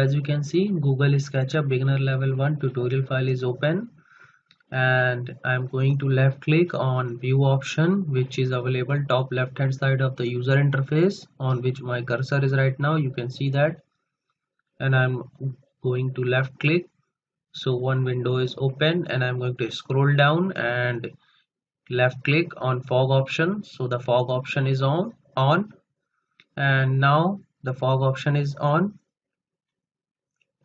As you can see, Google SketchUp beginner level 1 tutorial file is open, and I'm going to left click on view option, which is available top left hand side of the user interface on which my cursor is right now. You can see that, and I'm going to left click, so one window is open, and I'm going to scroll down and left click on fog option. So the fog option is on, and now the fog option is on,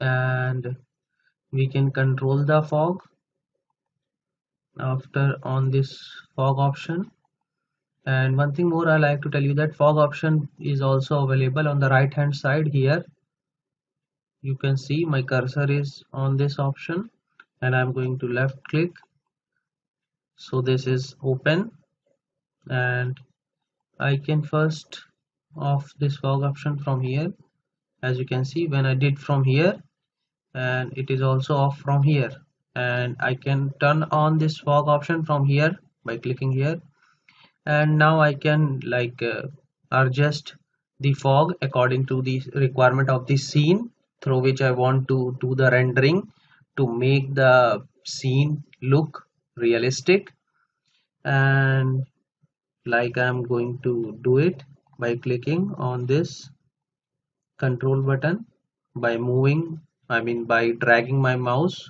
and we can control the fog after on this fog option. And one thing more I like to tell you, that fog option is also available on the right hand side here. You can see my cursor is on this option, and I'm going to left click, so this is open, and I can first off this fog option from here. As you can see, when I did from here, and it is also off from here, and I can turn on this fog option from here by clicking here. And now I can adjust the fog according to the requirement of the scene through which I want to do the rendering to make the scene look realistic. And like I'm going to do it by clicking on this control button, by moving, by dragging my mouse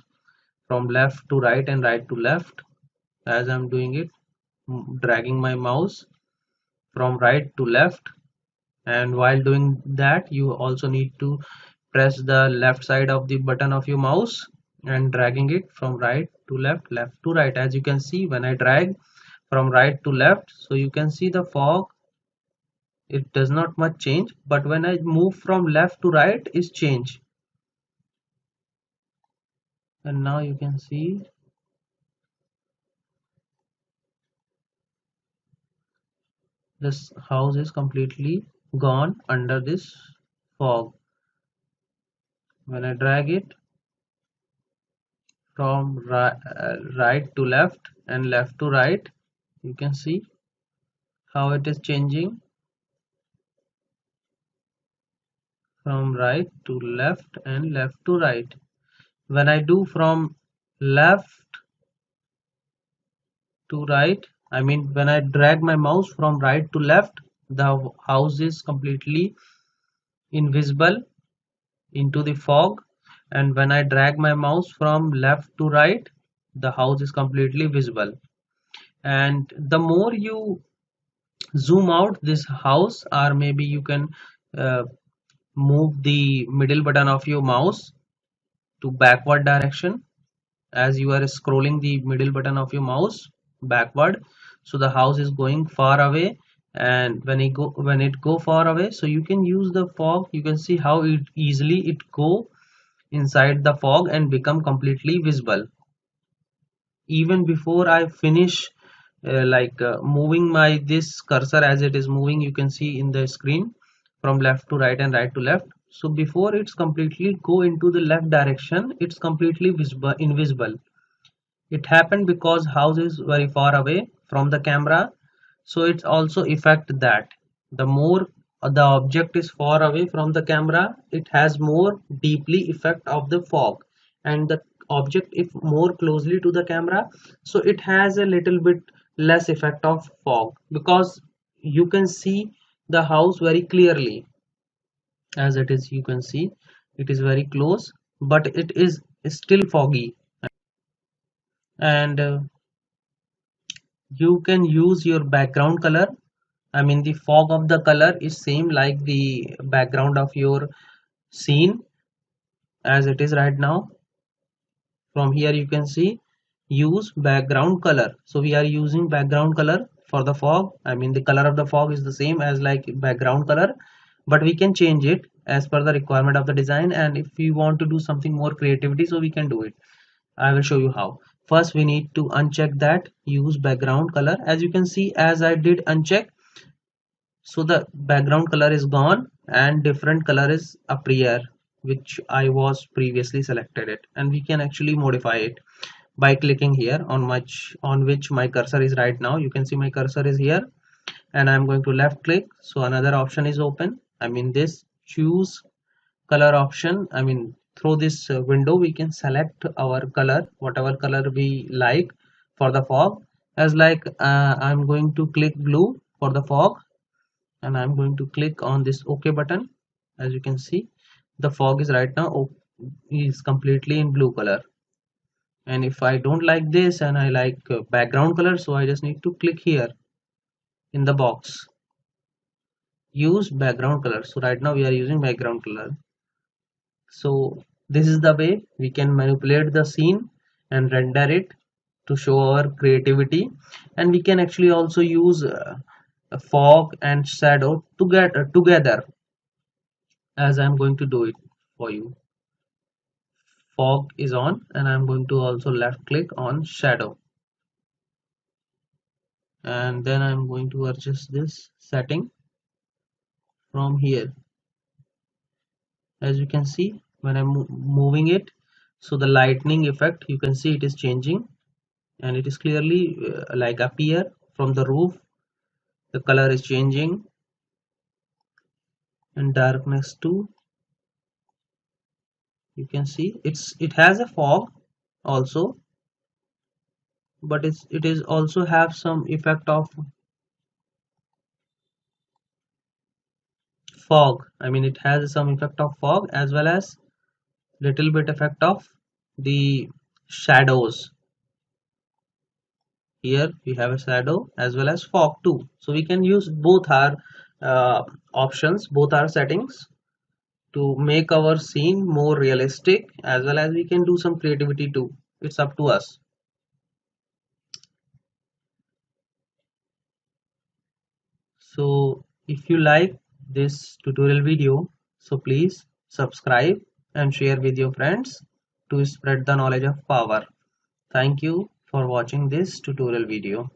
from left to right and right to left. As I'm doing it, dragging my mouse from right to left, and while doing that you also need to press the left side of the button of your mouse and dragging it from right to left, left to right. As you can see, when I drag from right to left, so you can see the fog, it does not much change, but when I move from left to right is change. And now you can see this house is completely gone under this fog. When I drag it from right to left and left to right, you can see how it is changing from right to left and left to right. When I do from left to right, when I drag my mouse from right to left, the house is completely invisible into the fog, and when I drag my mouse from left to right, the house is completely visible. And the more you zoom out this house, or maybe you can uh, move the middle button of your mouse to backward direction as you are scrolling the middle button of your mouse backward, so the house is going far away. And when it go far away, so you can use the fog. You can see how it easily it go inside the fog and become completely visible. Even before I finish moving my this cursor, as it is moving, you can see in the screen from left to right and right to left. So before it's completely go into the left direction, it's completely invisible. It happened because house is very far away from the camera, so it's also affect that the more the object is far away from the camera, it has more deeply effect of the fog. And the object if more closely to the camera, so it has a little bit less effect of fog, because you can see the house very clearly. As it is, you can see it is very close, but it is still foggy. And you can use your background color. The fog of the color is same like the background of your scene as it is right now. From here you can see use background color. So we are using background color for the fog. The color of the fog is the same as like background color, but we can change it as per the requirement of the design. And if we want to do something more creativity, so we can do it. I will show you how. First we need to uncheck that use background color. As you can see, as I did uncheck, so the background color is gone and different color is appear, which I was previously selected it. And we can actually modify it by clicking here on which my cursor is right now. You can see my cursor is here, and I'm going to left click, so another option is open. This choose color option, I mean through this window we can select our color, whatever color we like for the fog. As like I'm going to click blue for the fog, and I'm going to click on this OK button. As you can see, the fog is right now is completely in blue color. And if I don't like this and I like background color, so I just need to click here in the box, use background color. So right now we are using background color. So this is the way we can manipulate the scene and render it to show our creativity. And we can actually also use a fog and shadow together, as I'm going to do it for you. Fog is on, and I'm going to also left click on shadow, and then I'm going to adjust this setting from here. As you can see, when I'm moving it, so the lightning effect, you can see it is changing, and it is clearly like appear from the roof. The color is changing, and darkness too. You can see it has a fog also, but it is also have some effect of fog. I mean, it has some effect of fog as well as little bit effect of the shadows. Here we have a shadow as well as fog too, so we can use both our options, both our settings, to make our scene more realistic, as well as we can do some creativity too. It's up to us. So if you like this tutorial video, so please subscribe and share with your friends to spread the knowledge of power. Thank you for watching this tutorial video.